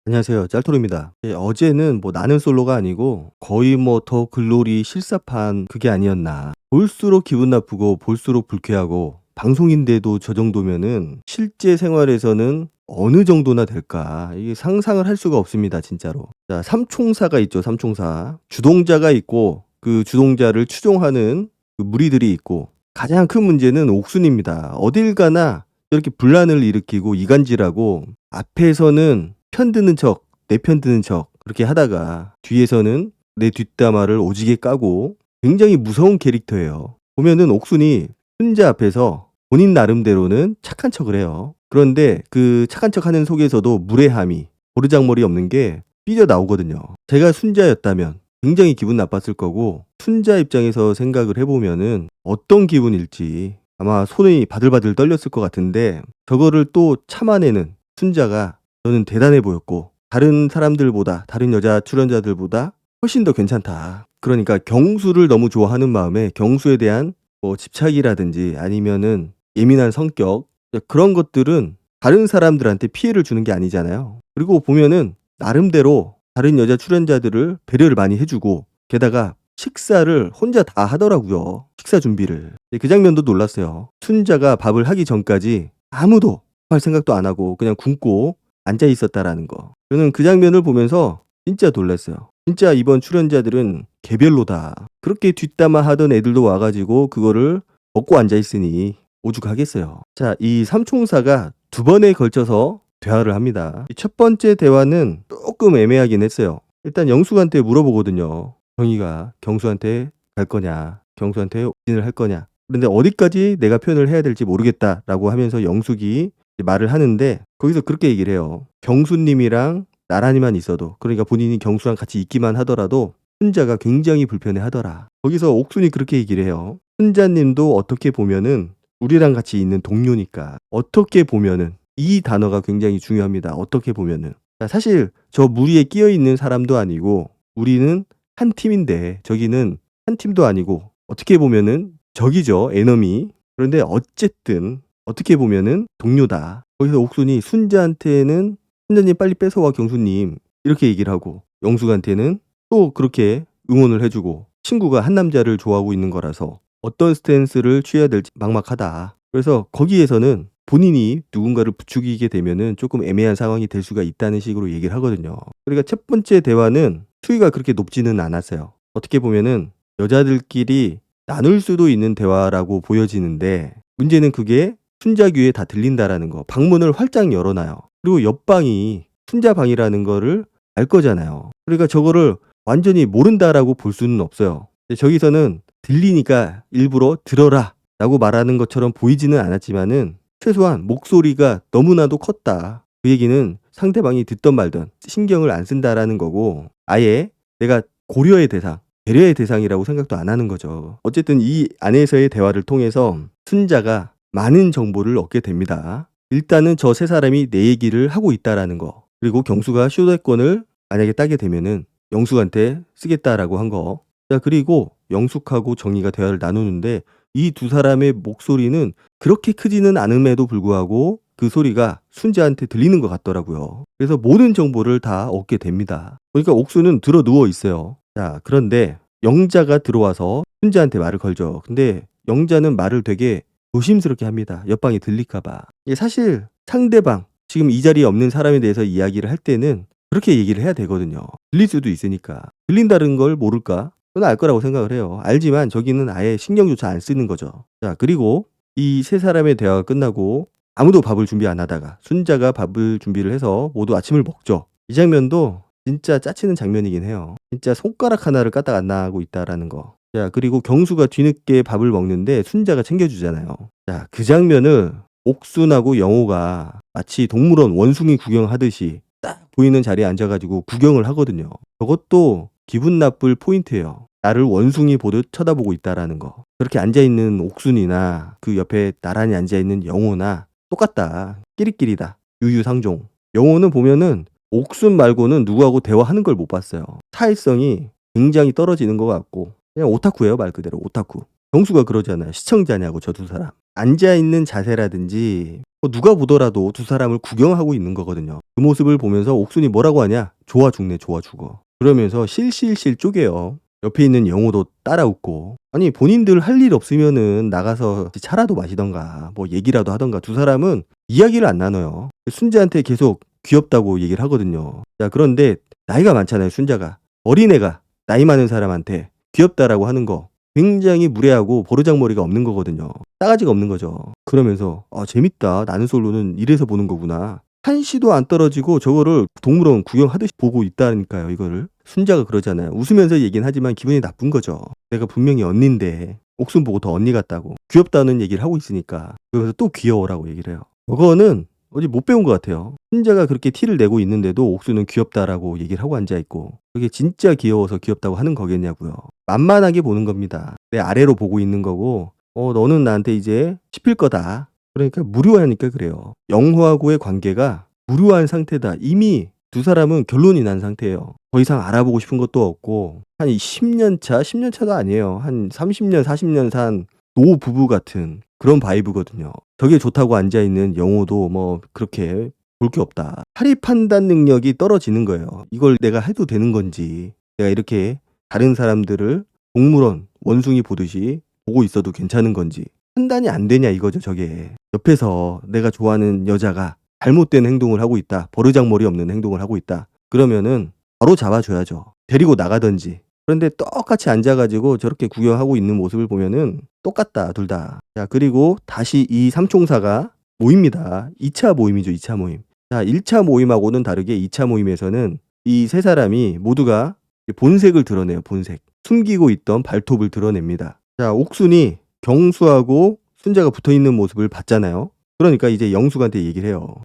안녕하세요. 짤토리입니다. 어제는 뭐 나는 솔로가 아니고 거의 뭐 더 글로리 실사판 그게 아니었나. 볼수록 기분 나쁘고 볼수록 불쾌하고 방송인데도 저 정도면은 실제 생활에서는 어느 정도나 될까. 이게 상상을 할 수가 없습니다, 진짜로. 자, 삼총사가 있죠, 삼총사. 주동자가 있고 그 주동자를 추종하는 그 무리들이 있고 가장 큰 문제는 옥순입니다. 어딜 가나 이렇게 분란을 일으키고 이간질하고 앞에서는 편드는 척, 내 편 드는 척 그렇게 하다가 뒤에서는 내 뒷담화를 오지게 까고 굉장히 무서운 캐릭터예요. 보면은 옥순이 순자 앞에서 본인 나름대로는 착한 척을 해요. 그런데 그 착한 척하는 속에서도 무례함이 버르장머리 없는 게 삐져 나오거든요. 제가 순자였다면 굉장히 기분 나빴을 거고 순자 입장에서 생각을 해보면은 어떤 기분일지 아마 손이 바들바들 떨렸을 것 같은데 저거를 또 참아내는 순자가 저는 대단해 보였고 다른 사람들보다 다른 여자 출연자들보다 훨씬 더 괜찮다. 그러니까 경수를 너무 좋아하는 마음에 경수에 대한 뭐 집착이라든지 아니면은 예민한 성격 그런 것들은 다른 사람들한테 피해를 주는 게 아니잖아요. 그리고 보면은 나름대로 다른 여자 출연자들을 배려를 많이 해주고 게다가 식사를 혼자 다 하더라고요. 식사 준비를. 그 장면도 놀랐어요. 순자가 밥을 하기 전까지 아무도 할 생각도 안 하고 그냥 굶고 앉아 있었다라는 거. 저는 그 장면을 보면서 진짜 놀랐어요. 진짜 이번 출연자들은 개별로다. 그렇게 뒷담화 하던 애들도 와가지고 그거를 먹고 앉아 있으니 오죽하겠어요. 자, 이 삼총사가 두 번에 걸쳐서 대화를 합니다. 첫 번째 대화는 조금 애매하긴 했어요. 일단 영숙한테 물어보거든요. 정희가 경수한테 갈 거냐, 경수한테 오진을 할 거냐. 그런데 어디까지 내가 표현을 해야 될지 모르겠다라고 하면서 영숙이 말을 하는데 거기서 그렇게 얘기를 해요. 경수님이랑 나란히만 있어도 그러니까 본인이 경수랑 같이 있기만 하더라도 순자가 굉장히 불편해 하더라. 거기서 옥순이 그렇게 얘기를 해요. 순자님도 어떻게 보면은 우리랑 같이 있는 동료니까 어떻게 보면은 이 단어가 굉장히 중요합니다. 어떻게 보면은 자, 사실 저 무리에 끼어 있는 사람도 아니고 우리는 한 팀인데 저기는 한 팀도 아니고 어떻게 보면은 적이죠. 에너미. 그런데 어쨌든 어떻게 보면은 동료다. 거기서 옥순이 순자한테는 순자님 빨리 뺏어와 경수님 이렇게 얘기를 하고 영숙한테는 또 그렇게 응원을 해주고 친구가 한 남자를 좋아하고 있는 거라서 어떤 스탠스를 취해야 될지 막막하다. 그래서 거기에서는 본인이 누군가를 부추기게 되면은 조금 애매한 상황이 될 수가 있다는 식으로 얘기를 하거든요. 그러니까 첫 번째 대화는 수위가 그렇게 높지는 않았어요. 어떻게 보면은 여자들끼리 나눌 수도 있는 대화라고 보여지는데 문제는 그게 순자 귀에 다 들린다라는 거. 방문을 활짝 열어놔요. 그리고 옆방이 순자 방이라는 거를 알 거잖아요. 그러니까 저거를 완전히 모른다라고 볼 수는 없어요. 근데 저기서는 들리니까 일부러 들어라 라고 말하는 것처럼 보이지는 않았지만은 최소한 목소리가 너무나도 컸다. 그 얘기는 상대방이 듣던 말던 신경을 안 쓴다라는 거고 아예 내가 고려의 대상, 배려의 대상이라고 생각도 안 하는 거죠. 어쨌든 이 안에서의 대화를 통해서 순자가 많은 정보를 얻게 됩니다. 일단은 저 세 사람이 내 얘기를 하고 있다라는 거. 그리고 경수가 쇼대권을 만약에 따게 되면은 영숙한테 쓰겠다라고 한 거. 자, 그리고 영숙하고 정의가 대화를 나누는데 이 두 사람의 목소리는 그렇게 크지는 않음에도 불구하고 그 소리가 순자한테 들리는 것 같더라고요. 그래서 모든 정보를 다 얻게 됩니다. 그러니까 옥수는 들어 누워 있어요. 자, 그런데 영자가 들어와서 순자한테 말을 걸죠. 근데 영자는 말을 되게 조심스럽게 합니다. 옆방이 들릴까 봐. 이게 사실 상대방, 지금 이 자리에 없는 사람에 대해서 이야기를 할 때는 그렇게 얘기를 해야 되거든요. 들릴 수도 있으니까. 들린다는 걸 모를까? 저는 알 거라고 생각을 해요. 알지만 저기는 아예 신경조차 안 쓰는 거죠. 자, 그리고 이 세 사람의 대화가 끝나고 아무도 밥을 준비 안 하다가 순자가 밥을 준비를 해서 모두 아침을 먹죠. 이 장면도 진짜 짜치는 장면이긴 해요. 진짜 손가락 하나를 까딱 안 나가고 있다라는 거. 자, 그리고 경수가 뒤늦게 밥을 먹는데 순자가 챙겨주잖아요. 자, 그 장면을 옥순하고 영호가 마치 동물원 원숭이 구경하듯이 딱 보이는 자리에 앉아가지고 구경을 하거든요. 저것도 기분 나쁠 포인트예요. 나를 원숭이 보듯 쳐다보고 있다라는 거. 그렇게 앉아있는 옥순이나 그 옆에 나란히 앉아있는 영호나 똑같다. 끼리끼리다. 유유상종. 영호는 보면은 옥순 말고는 누구하고 대화하는 걸 못 봤어요. 사회성이 굉장히 떨어지는 것 같고 그냥 오타쿠예요, 말 그대로 오타쿠. 경수가 그러잖아요. 시청자냐고 저 두 사람. 앉아있는 자세라든지 누가 보더라도 두 사람을 구경하고 있는 거거든요. 그 모습을 보면서 옥순이 뭐라고 하냐? 좋아 죽네 좋아 죽어. 그러면서 실실실 쪼개요. 옆에 있는 영호도 따라 웃고. 아니 본인들 할 일 없으면은 나가서 차라도 마시던가 뭐 얘기라도 하던가. 두 사람은 이야기를 안 나눠요. 순자한테 계속 귀엽다고 얘기를 하거든요. 자, 그런데 나이가 많잖아요, 순자가. 어린애가 나이 많은 사람한테 귀엽다라고 하는 거 굉장히 무례하고 버르장머리가 없는 거거든요. 싸가지가 없는 거죠. 그러면서 재밌다. 나는 솔로는 이래서 보는 거구나. 한시도 안 떨어지고 저거를 동물원 구경하듯이 보고 있다니까요, 이거를. 순자가 그러잖아요. 웃으면서 얘기는 하지만 기분이 나쁜 거죠. 내가 분명히 언니인데 옥순 보고 더 언니 같다고. 귀엽다는 얘기를 하고 있으니까. 그러면서 또 귀여워라고 얘기를 해요. 그거는 어디 못 배운 것 같아요. 순자가 그렇게 티를 내고 있는데도 옥수는 귀엽다라고 얘기를 하고 앉아있고, 그게 진짜 귀여워서 귀엽다고 하는 거겠냐고요. 만만하게 보는 겁니다. 내 아래로 보고 있는 거고, 너는 나한테 이제 씹힐 거다. 그러니까 무료하니까 그래요. 영호하고의 관계가 무료한 상태다. 이미 두 사람은 결론이 난 상태예요. 더 이상 알아보고 싶은 것도 없고, 한 10년 차, 10년 차도 아니에요. 한 30년, 40년 산 노부부 같은 그런 바이브거든요. 저게 좋다고 앉아있는 영호도 뭐 그렇게 볼 게 없다. 사리 판단 능력이 떨어지는 거예요. 이걸 내가 해도 되는 건지, 내가 이렇게 다른 사람들을 동물원 원숭이 보듯이 보고 있어도 괜찮은 건지 판단이 안 되냐 이거죠. 저게 옆에서 내가 좋아하는 여자가 잘못된 행동을 하고 있다, 버르장머리 없는 행동을 하고 있다, 그러면은 바로 잡아줘야죠. 데리고 나가든지. 그런데 똑같이 앉아가지고 저렇게 구경하고 있는 모습을 보면은 똑같다, 둘 다. 자, 그리고 다시 이 삼총사가 모입니다. 2차 모임이죠, 2차 모임. 자, 1차 모임하고는 다르게 2차 모임에서는 이 세 사람이 모두가 본색을 드러내요, 본색. 숨기고 있던 발톱을 드러냅니다. 자, 옥순이 경수하고 순자가 붙어 있는 모습을 봤잖아요. 그러니까 이제 영숙한테 얘기를 해요.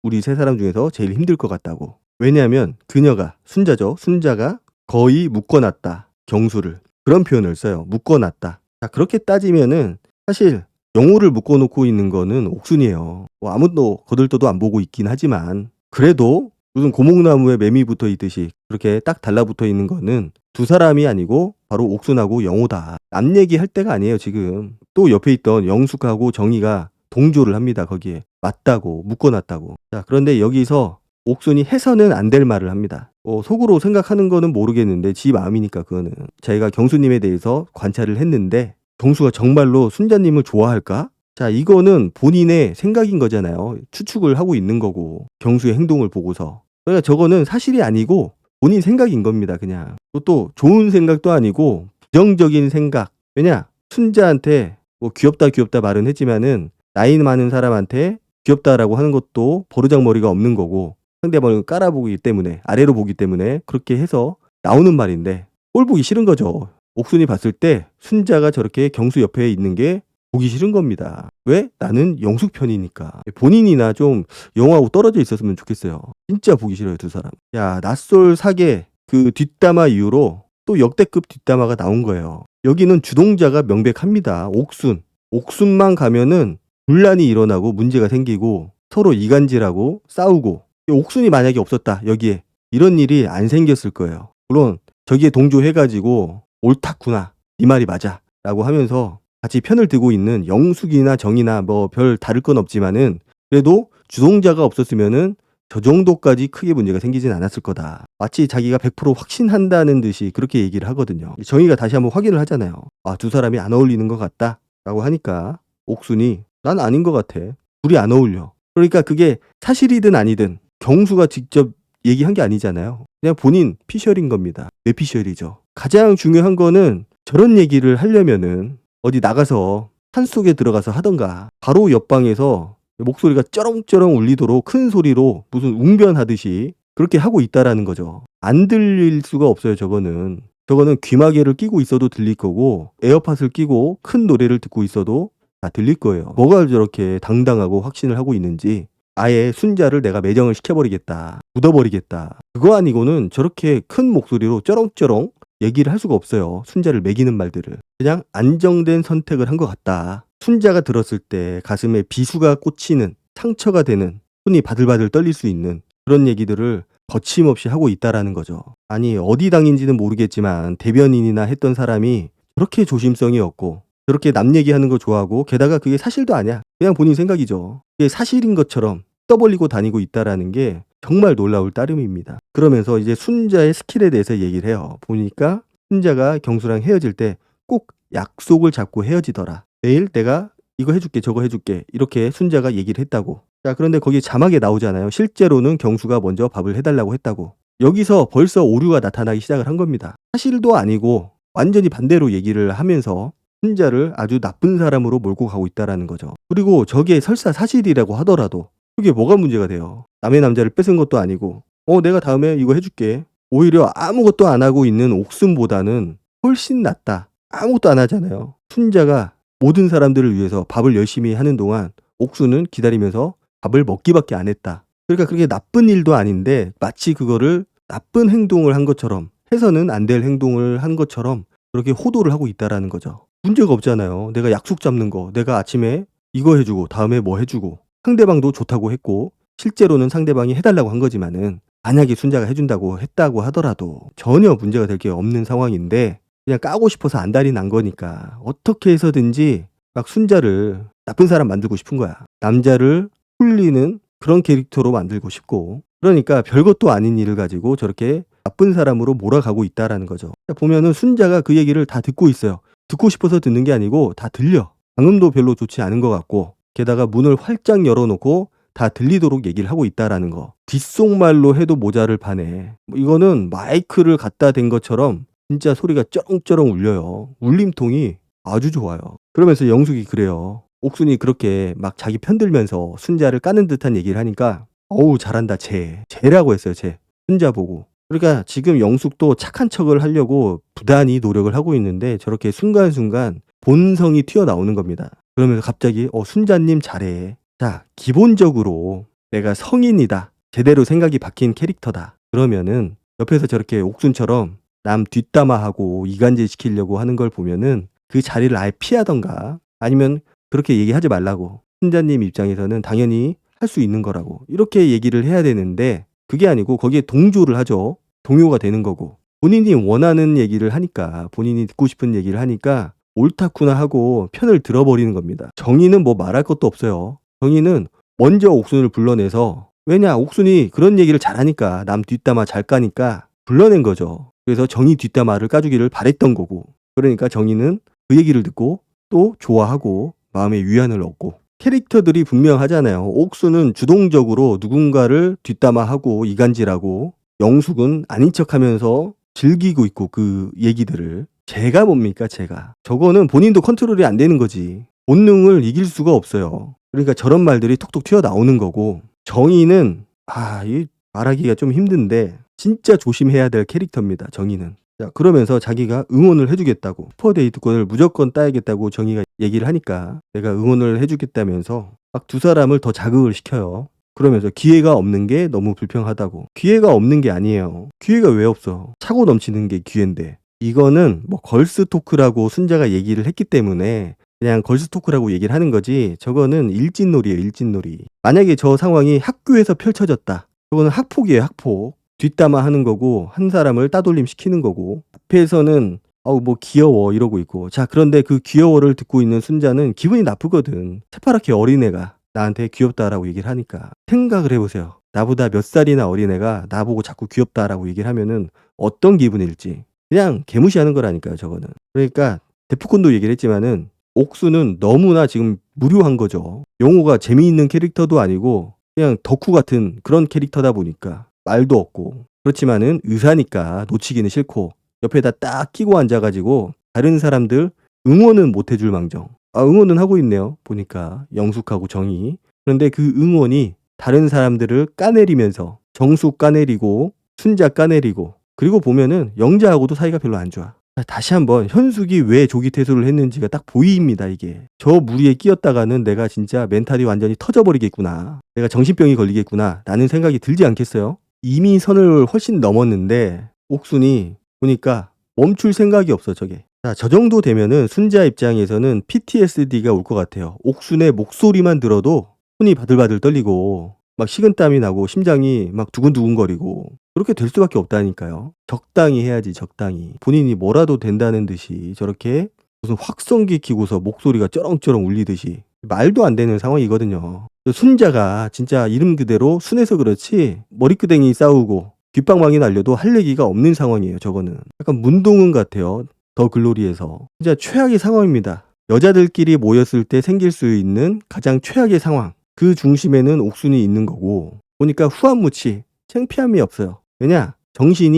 우리 세 사람 중에서 제일 힘들 것 같다고. 왜냐하면 그녀가, 순자죠. 순자가 거의 묶어놨다, 경수를. 그런 표현을 써요. 묶어놨다. 자, 그렇게 따지면은 사실 영호를 묶어놓고 있는 거는 옥순이에요. 뭐 아무도 거들떠도 안 보고 있긴 하지만, 그래도 무슨 고목나무에 매미 붙어 있듯이 그렇게 딱 달라붙어 있는 거는 두 사람이 아니고 바로 옥순하고 영호다. 남 얘기할 때가 아니에요, 지금. 또 옆에 있던 영숙하고 정희가 동조를 합니다, 거기에. 맞다고, 묶어놨다고. 자, 그런데 여기서 옥순이 해서는 안 될 말을 합니다. 속으로 생각하는 거는 모르겠는데 지 마음이니까 그거는. 자기가 경수님에 대해서 관찰을 했는데 경수가 정말로 순자님을 좋아할까? 자, 이거는 본인의 생각인 거잖아요. 추측을 하고 있는 거고, 경수의 행동을 보고서. 그러니까 저거는 사실이 아니고 본인 생각인 겁니다, 그냥. 또 좋은 생각도 아니고 부정적인 생각. 왜냐? 순자한테 뭐 귀엽다 말은 했지만은 나이 많은 사람한테 귀엽다라고 하는 것도 버르장머리가 없는 거고, 상대방을 깔아보기 때문에, 아래로 보기 때문에 그렇게 해서 나오는 말인데 꼴 보기 싫은 거죠. 옥순이 봤을 때 순자가 저렇게 경수 옆에 있는 게 보기 싫은 겁니다. 왜? 나는 영숙 편이니까. 본인이나 좀 영호하고 떨어져 있었으면 좋겠어요. 진짜 보기 싫어요, 두 사람. 야, 낯솔 사계 그 뒷담화 이후로 또 역대급 뒷담화가 나온 거예요. 여기는 주동자가 명백합니다. 옥순만 가면은 분란이 일어나고 문제가 생기고 서로 이간질하고 싸우고, 옥순이 만약에 없었다, 여기에 이런 일이 안 생겼을 거예요. 물론 저기에 동조해가지고 옳다구나, 이 말이 맞아 라고 하면서 같이 편을 들고 있는 영숙이나 정이나 뭐 별 다를 건 없지만은, 그래도 주동자가 없었으면은 저 정도까지 크게 문제가 생기진 않았을 거다. 마치 자기가 100% 확신한다는 듯이 그렇게 얘기를 하거든요. 정이가 다시 한번 확인을 하잖아요. 두 사람이 안 어울리는 것 같다 라고 하니까 옥순이 난 아닌 것 같아, 둘이 안 어울려. 그러니까 그게 사실이든 아니든 경수가 직접 얘기한 게 아니잖아요. 그냥 본인 피셜인 겁니다. 뇌 피셜이죠. 가장 중요한 거는 저런 얘기를 하려면은 어디 나가서 산속에 들어가서 하던가, 바로 옆방에서 목소리가 쩌렁쩌렁 울리도록 큰 소리로 무슨 웅변하듯이 그렇게 하고 있다라는 거죠. 안 들릴 수가 없어요, 저거는. 귀마개를 끼고 있어도 들릴 거고, 에어팟을 끼고 큰 노래를 듣고 있어도 다 들릴 거예요. 뭐가 저렇게 당당하고 확신을 하고 있는지. 아예 순자를 내가 매정을 시켜버리겠다, 묻어버리겠다, 그거 아니고는 저렇게 큰 목소리로 쩌렁쩌렁 얘기를 할 수가 없어요. 순자를 매기는 말들을. 그냥 안정된 선택을 한 것 같다. 순자가 들었을 때 가슴에 비수가 꽂히는, 상처가 되는, 손이 바들바들 떨릴 수 있는 그런 얘기들을 거침없이 하고 있다라는 거죠. 아니, 어디 당인지는 모르겠지만 대변인이나 했던 사람이 그렇게 조심성이 없고 저렇게 남 얘기하는 거 좋아하고 게다가 그게 사실도 아니야. 그냥 본인 생각이죠. 이게 사실인 것처럼 떠벌리고 다니고 있다라는 게 정말 놀라울 따름입니다. 그러면서 이제 순자의 스킬에 대해서 얘기를 해요. 보니까 순자가 경수랑 헤어질 때 꼭 약속을 잡고 헤어지더라. 내일 내가 이거 해줄게 저거 해줄게 이렇게 순자가 얘기를 했다고. 자, 그런데 거기 자막에 나오잖아요. 실제로는 경수가 먼저 밥을 해달라고 했다고. 여기서 벌써 오류가 나타나기 시작을 한 겁니다. 사실도 아니고 완전히 반대로 얘기를 하면서 순자를 아주 나쁜 사람으로 몰고 가고 있다라는 거죠. 그리고 저게 설사 사실이라고 하더라도 그게 뭐가 문제가 돼요. 남의 남자를 뺏은 것도 아니고 내가 다음에 이거 해줄게. 오히려 아무것도 안 하고 있는 옥순보다는 훨씬 낫다. 아무것도 안 하잖아요. 순자가 모든 사람들을 위해서 밥을 열심히 하는 동안 옥순은 기다리면서 밥을 먹기밖에 안 했다. 그러니까 그게 나쁜 일도 아닌데 마치 그거를 나쁜 행동을 한 것처럼 해서는 안 될 행동을 한 것처럼 그렇게 호도를 하고 있다라는 거죠. 문제가 없잖아요. 내가 약속 잡는 거, 내가 아침에 이거 해주고 다음에 뭐 해주고 상대방도 좋다고 했고 실제로는 상대방이 해달라고 한 거지만은 만약에 순자가 해준다고 했다고 하더라도 전혀 문제가 될 게 없는 상황인데 그냥 까고 싶어서 안달이 난 거니까 어떻게 해서든지 막 순자를 나쁜 사람 만들고 싶은 거야. 남자를 홀리는 그런 캐릭터로 만들고 싶고 그러니까 별것도 아닌 일을 가지고 저렇게 나쁜 사람으로 몰아가고 있다라는 거죠. 보면은 순자가 그 얘기를 다 듣고 있어요. 듣고 싶어서 듣는 게 아니고 다 들려. 방음도 별로 좋지 않은 것 같고 게다가 문을 활짝 열어놓고 다 들리도록 얘기를 하고 있다라는 거. 뒷속말로 해도 모자를 파네. 이거는 마이크를 갖다 댄 것처럼 진짜 소리가 쩌렁쩌렁 울려요. 울림통이 아주 좋아요. 그러면서 영숙이 그래요. 옥순이 그렇게 막 자기 편들면서 순자를 까는 듯한 얘기를 하니까 어우 잘한다 쟤라고 했어요. 쟤 순자 보고. 그러니까 지금 영숙도 착한 척을 하려고 부단히 노력을 하고 있는데 저렇게 순간순간 본성이 튀어나오는 겁니다. 그러면서 갑자기 순자님 잘해. 자, 기본적으로 내가 성인이다. 제대로 생각이 박힌 캐릭터다. 그러면은 옆에서 저렇게 옥순처럼 남 뒷담화하고 이간질 시키려고 하는 걸 보면은 그 자리를 아예 피하던가 아니면 그렇게 얘기하지 말라고. 순자님 입장에서는 당연히 할 수 있는 거라고. 이렇게 얘기를 해야 되는데 그게 아니고 거기에 동조를 하죠. 동요가 되는 거고. 본인이 원하는 얘기를 하니까 본인이 듣고 싶은 얘기를 하니까 옳다구나 하고 편을 들어버리는 겁니다. 정의는 뭐 말할 것도 없어요. 정의는 먼저 옥순을 불러내서 왜냐 옥순이 그런 얘기를 잘하니까 남 뒷담화 잘 까니까 불러낸 거죠. 그래서 정의 뒷담화를 까주기를 바랬던 거고 그러니까 정의는 그 얘기를 듣고 또 좋아하고 마음의 위안을 얻고 캐릭터들이 분명하잖아요. 옥순은 주동적으로 누군가를 뒷담화하고 이간질하고 영숙은 아닌 척하면서 즐기고 있고 그 얘기들을 제가 뭡니까 제가 저거는 본인도 컨트롤이 안 되는 거지. 본능을 이길 수가 없어요. 그러니까 저런 말들이 톡톡 튀어나오는 거고 정의는 이 말하기가 좀 힘든데 진짜 조심해야 될 캐릭터입니다. 정의는. 자, 그러면서 자기가 응원을 해주겠다고 슈퍼데이트권을 무조건 따야겠다고 정의가 얘기를 하니까 내가 응원을 해주겠다면서 막 두 사람을 더 자극을 시켜요. 그러면서 기회가 없는 게 너무 불평하다고. 기회가 없는 게 아니에요. 기회가 왜 없어. 차고 넘치는 게 기회인데 이거는 뭐 걸스 토크라고 순자가 얘기를 했기 때문에 그냥 걸스 토크라고 얘기를 하는 거지 저거는 일진놀이에요. 일진놀이. 만약에 저 상황이 학교에서 펼쳐졌다. 저거는 학폭이에요. 학폭. 뒷담화 하는 거고 한 사람을 따돌림 시키는 거고 앞에서는 뭐 귀여워 이러고 있고 자 그런데 그 귀여워를 듣고 있는 순자는 기분이 나쁘거든. 새파랗게 어린애가 나한테 귀엽다라고 얘기를 하니까 생각을 해보세요. 나보다 몇 살이나 어린애가 나보고 자꾸 귀엽다라고 얘기를 하면은 어떤 기분일지 그냥 개무시하는 거라니까요. 저거는. 그러니까 데프콘도 얘기를 했지만은 옥수는 너무나 지금 무료한 거죠. 용호가 재미있는 캐릭터도 아니고 그냥 덕후 같은 그런 캐릭터다 보니까 말도 없고 그렇지만은 의사니까 놓치기는 싫고 옆에다 딱 끼고 앉아가지고 다른 사람들 응원은 못 해줄 망정. 응원은 하고 있네요. 보니까 영숙하고 정이. 그런데 그 응원이 다른 사람들을 까내리면서 정숙 까내리고 순자 까내리고 그리고 보면은 영자하고도 사이가 별로 안 좋아. 다시 한번 현숙이 왜 조기 퇴소를 했는지가 딱 보입니다. 이게 저 무리에 끼었다가는 내가 진짜 멘탈이 완전히 터져버리겠구나. 내가 정신병이 걸리겠구나 라는 생각이 들지 않겠어요? 이미 선을 훨씬 넘었는데 옥순이 보니까 멈출 생각이 없어 저게. 자, 저 정도 되면은 순자 입장에서는 PTSD가 올 것 같아요. 옥순의 목소리만 들어도 손이 바들바들 떨리고 막 식은땀이 나고 심장이 막 두근두근거리고 그렇게 될 수밖에 없다니까요. 적당히 해야지 적당히. 본인이 뭐라도 된다는 듯이 저렇게 무슨 확성기 키고서 목소리가 쩌렁쩌렁 울리듯이 말도 안 되는 상황이거든요. 순자가 진짜 이름 그대로 순해서 그렇지 머리끄댕이 싸우고 귓방망이 날려도 할 얘기가 없는 상황이에요. 저거는 약간 문동은 같아요. 더 글로리에서 진짜 최악의 상황입니다. 여자들끼리 모였을 때 생길 수 있는 가장 최악의 상황, 그 중심에는 옥순이 있는 거고, 보니까 후한무치 창피함이 없어요. 왜냐? 정신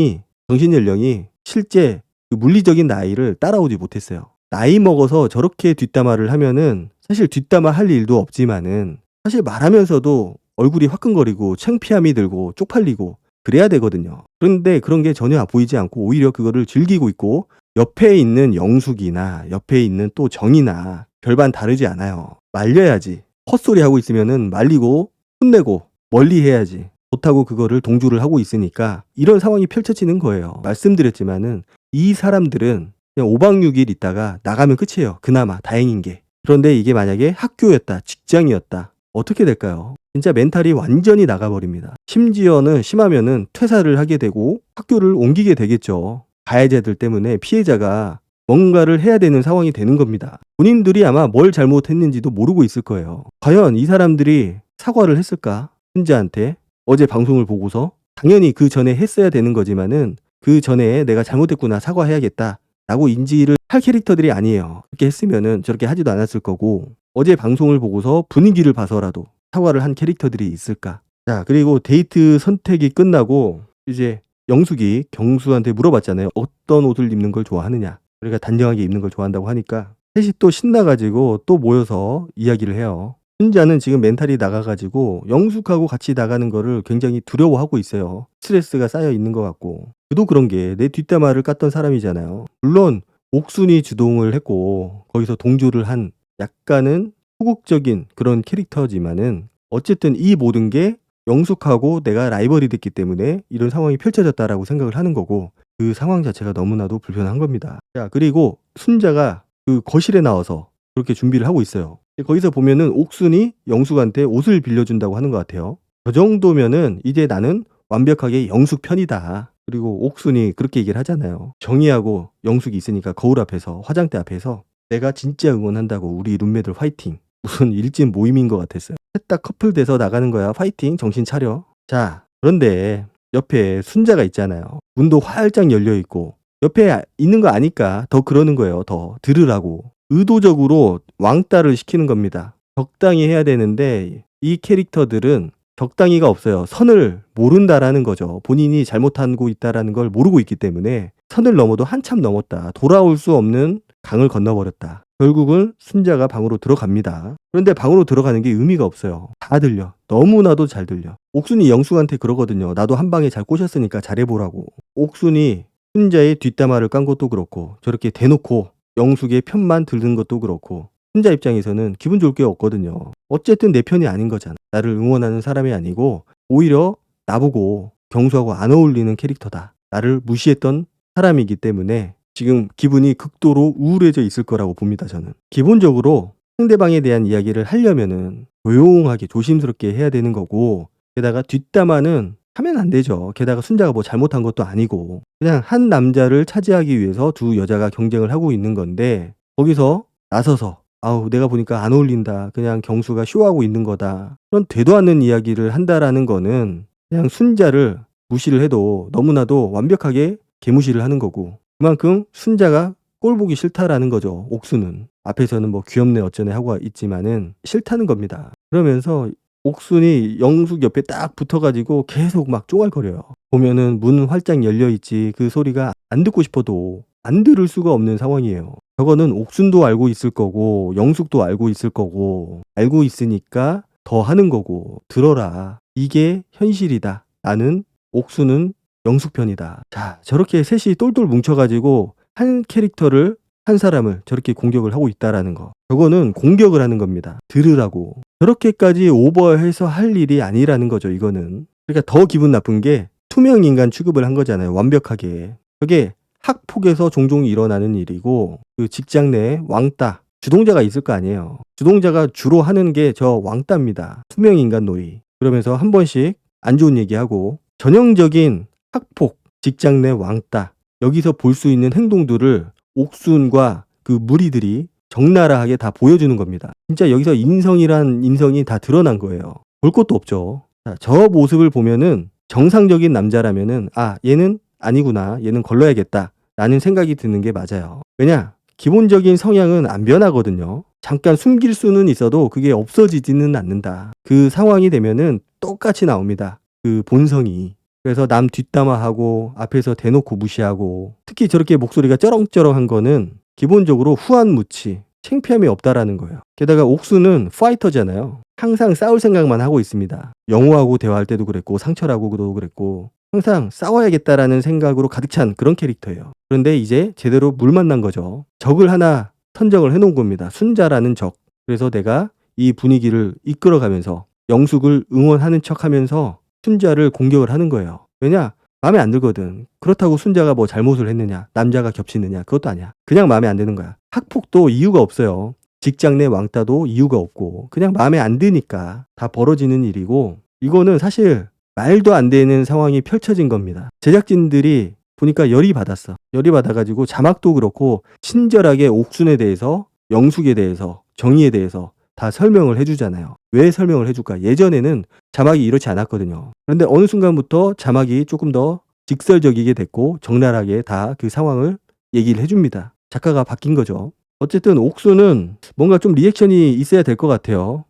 연령이 실제 그 물리적인 나이를 따라오지 못했어요. 나이 먹어서 저렇게 뒷담화를 하면은 사실 뒷담화 할 일도 없지만은 사실 말하면서도 얼굴이 화끈거리고 창피함이 들고 쪽팔리고 그래야 되거든요. 그런데 그런 게 전혀 보이지 않고 오히려 그거를 즐기고 있고, 옆에 있는 영숙이나 옆에 있는 또 정이나 별반 다르지 않아요. 말려야지. 헛소리 하고 있으면은 말리고 혼내고 멀리 해야지. 좋다고 그거를 동조를 하고 있으니까 이런 상황이 펼쳐지는 거예요. 말씀드렸지만은 이 사람들은 그냥 5박 6일 있다가 나가면 끝이에요. 그나마 다행인 게. 그런데 이게 만약에 학교였다, 직장이었다, 어떻게 될까요? 진짜 멘탈이 완전히 나가버립니다. 심지어는 심하면은 퇴사를 하게 되고 학교를 옮기게 되겠죠. 가해자들 때문에 피해자가 뭔가를 해야 되는 상황이 되는 겁니다. 본인들이 아마 뭘 잘못했는지도 모르고 있을 거예요. 과연 이 사람들이 사과를 했을까? 순자한테 어제 방송을 보고서 당연히 그 전에 했어야 되는 거지만은 그 전에 내가 잘못했구나, 사과해야겠다 라고 인지를 할 캐릭터들이 아니에요. 그렇게 했으면은 저렇게 하지도 않았을 거고, 어제 방송을 보고서 분위기를 봐서라도 사과를 한 캐릭터들이 있을까? 자, 그리고 데이트 선택이 끝나고 이제 영숙이 경수한테 물어봤잖아요. 어떤 옷을 입는 걸 좋아하느냐. 그러니까 단정하게 입는 걸 좋아한다고 하니까 셋이 또 신나가지고 또 모여서 이야기를 해요. 순자는 지금 멘탈이 나가가지고 영숙하고 같이 나가는 거를 굉장히 두려워하고 있어요. 스트레스가 쌓여 있는 것 같고. 그도 그런 게 내 뒷담화를 깠던 사람이잖아요. 물론 옥순이 주동을 했고 거기서 동조를 한 약간은 소극적인 그런 캐릭터지만은 어쨌든 이 모든 게 영숙하고 내가 라이벌이 됐기 때문에 이런 상황이 펼쳐졌다라고 생각을 하는 거고, 그 상황 자체가 너무나도 불편한 겁니다. 자, 그리고 순자가 그 거실에 나와서 그렇게 준비를 하고 있어요. 거기서 보면은 옥순이 영숙한테 옷을 빌려준다고 하는 것 같아요. 저 정도면은 이제 나는 완벽하게 영숙 편이다. 그리고 옥순이 그렇게 얘기를 하잖아요. 정희하고 영숙이 있으니까 거울 앞에서, 화장대 앞에서 내가 진짜 응원한다고, 우리 룸메들 화이팅. 무슨 일진 모임인 것 같았어요. 셋 다 커플 돼서 나가는 거야. 파이팅, 정신 차려. 자, 그런데 옆에 순자가 있잖아요. 문도 활짝 열려 있고 옆에 있는 거 아니까 더 그러는 거예요. 더 들으라고 의도적으로 왕따를 시키는 겁니다. 적당히 해야 되는데 이 캐릭터들은 적당히가 없어요. 선을 모른다라는 거죠. 본인이 잘못하고 있다라는 걸 모르고 있기 때문에 선을 넘어도 한참 넘었다, 돌아올 수 없는 강을 건너버렸다. 결국은 순자가 방으로 들어갑니다. 그런데 방으로 들어가는 게 의미가 없어요. 다 들려. 너무나도 잘 들려. 옥순이 영숙한테 그러거든요. 나도 한 방에 잘 꼬셨으니까 잘해보라고. 옥순이 순자의 뒷담화를 깐 것도 그렇고 저렇게 대놓고 영숙의 편만 들는 것도 그렇고 순자 입장에서는 기분 좋을 게 없거든요. 어쨌든 내 편이 아닌 거잖아. 나를 응원하는 사람이 아니고 오히려 나보고 경수하고 안 어울리는 캐릭터다, 나를 무시했던 사람이기 때문에 지금 기분이 극도로 우울해져 있을 거라고 봅니다. 저는 기본적으로 상대방에 대한 이야기를 하려면은 조용하게 조심스럽게 해야 되는 거고, 게다가 뒷담화는 하면 안 되죠. 게다가 순자가 뭐 잘못한 것도 아니고 그냥 한 남자를 차지하기 위해서 두 여자가 경쟁을 하고 있는 건데, 거기서 나서서 아우 내가 보니까 안 어울린다, 그냥 경수가 쇼하고 있는 거다, 그런 되도 않는 이야기를 한다라는 거는 그냥 순자를 무시를 해도 너무나도 완벽하게 개무시를 하는 거고, 그만큼 순자가 꼴 보기 싫다라는 거죠. 옥순은 앞에서는 뭐 귀엽네 어쩌네 하고 있지만은 싫다는 겁니다. 그러면서 옥순이 영숙 옆에 딱 붙어가지고 계속 막 쪼갈거려요. 보면은 문 활짝 열려있지 그 소리가 안 듣고 싶어도 안 들을 수가 없는 상황이에요. 저거는 옥순도 알고 있을 거고 영숙도 알고 있을 거고, 알고 있으니까 더 하는 거고, 들어라, 이게 현실이다, 나는 옥순은 영숙 편이다. 자, 저렇게 셋이 똘똘 뭉쳐가지고 한 캐릭터를, 한 사람을 저렇게 공격을 하고 있다라는 거, 저거는 공격을 하는 겁니다. 들으라고. 저렇게까지 오버해서 할 일이 아니라는 거죠. 이거는 그러니까 더 기분 나쁜 게 투명 인간 취급을 한 거잖아요. 완벽하게. 그게 학폭에서 종종 일어나는 일이고, 그 직장 내 왕따 주동자가 있을 거 아니에요. 주동자가 주로 하는 게 저 왕따입니다. 투명 인간 놀이. 그러면서 한 번씩 안 좋은 얘기하고 전형적인 학폭, 직장 내 왕따, 여기서 볼 수 있는 행동들을 옥순과 그 무리들이 적나라하게 다 보여주는 겁니다. 진짜 여기서 인성이란 인성이 다 드러난 거예요. 볼 것도 없죠. 자, 저 모습을 보면은 정상적인 남자라면은 얘는 아니구나, 얘는 걸러야겠다 라는 생각이 드는 게 맞아요. 왜냐? 기본적인 성향은 안 변하거든요. 잠깐 숨길 수는 있어도 그게 없어지지는 않는다. 그 상황이 되면은 똑같이 나옵니다. 그 본성이. 그래서 남 뒷담화하고 앞에서 대놓고 무시하고, 특히 저렇게 목소리가 쩌렁쩌렁한 거는 기본적으로 후한무치, 창피함이 없다라는 거예요. 게다가 옥수는 파이터잖아요. 항상 싸울 생각만 하고 있습니다. 영호하고 대화할 때도 그랬고 상철하고도 그랬고 항상 싸워야겠다라는 생각으로 가득 찬 그런 캐릭터예요. 그런데 이제 제대로 물 만난 거죠. 적을 하나 선정을 해놓은 겁니다. 순자라는 적. 그래서 내가 이 분위기를 이끌어가면서 영숙을 응원하는 척하면서 순자를 공격을 하는 거예요. 왜냐? 마음에 안 들거든. 그렇다고 순자가 뭐 잘못을 했느냐, 남자가 겹치느냐, 그것도 아니야. 그냥 마음에 안 드는 거야. 학폭도 이유가 없어요. 직장 내 왕따도 이유가 없고 그냥 마음에 안 드니까 다 벌어지는 일이고, 이거는 사실 말도 안 되는 상황이 펼쳐진 겁니다. 제작진들이 보니까 열이 받았어. 열이 받아가지고 자막도 그렇고 친절하게 옥순에 대해서, 영숙에 대해서, 정의에 대해서 다 설명을 해주잖아요. 왜 설명을 해줄까? 예전에는 자막이 이렇지 않았거든요. 그런데 어느 순간부터 자막이 조금 더 직설적이게 됐고 적나라하게 다 그 상황을 얘기를 해줍니다. 작가가 바뀐 거죠. 어쨌든 옥수는 뭔가 좀 리액션이 있어야 될 것 같아요.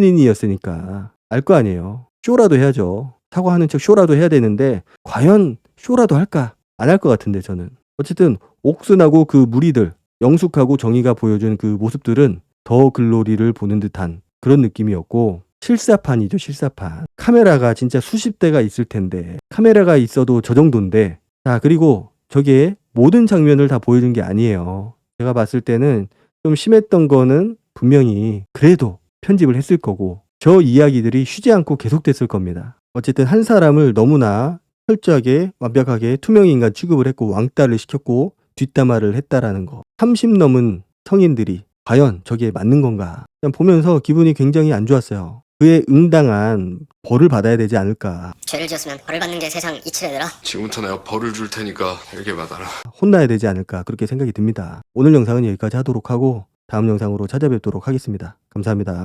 대변인이었으니까 알 거 아니에요. 쇼라도 해야죠. 사과하는 척 쇼라도 해야 되는데 과연 쇼라도 할까? 안 할 것 같은데 저는. 어쨌든 옥순하고 그 무리들, 영숙하고 정의가 보여준 그 모습들은 더 글로리를 보는 듯한 그런 느낌이었고, 실사판이죠, 실사판. 카메라가 진짜 수십 대가 있을 텐데, 카메라가 있어도 저 정도인데, 자, 그리고 저게 모든 장면을 다 보여준 게 아니에요. 제가 봤을 때는 좀 심했던 거는 분명히 그래도 편집을 했을 거고, 저 이야기들이 쉬지 않고 계속됐을 겁니다. 어쨌든 한 사람을 너무나 철저하게 완벽하게 투명인간 취급을 했고 왕따를 시켰고 뒷담화를 했다라는 거. 30 넘은 성인들이 과연 저게 맞는 건가? 그냥 보면서 기분이 굉장히 안 좋았어요. 그에 응당한 벌을 받아야 되지 않을까. 죄를 지었으면 벌을 받는 게 세상 이치래더라. 지금부터 내가 벌을 줄 테니까 이렇게 받아라. 혼나야 되지 않을까, 그렇게 생각이 듭니다. 오늘 영상은 여기까지 하도록 하고 다음 영상으로 찾아뵙도록 하겠습니다. 감사합니다.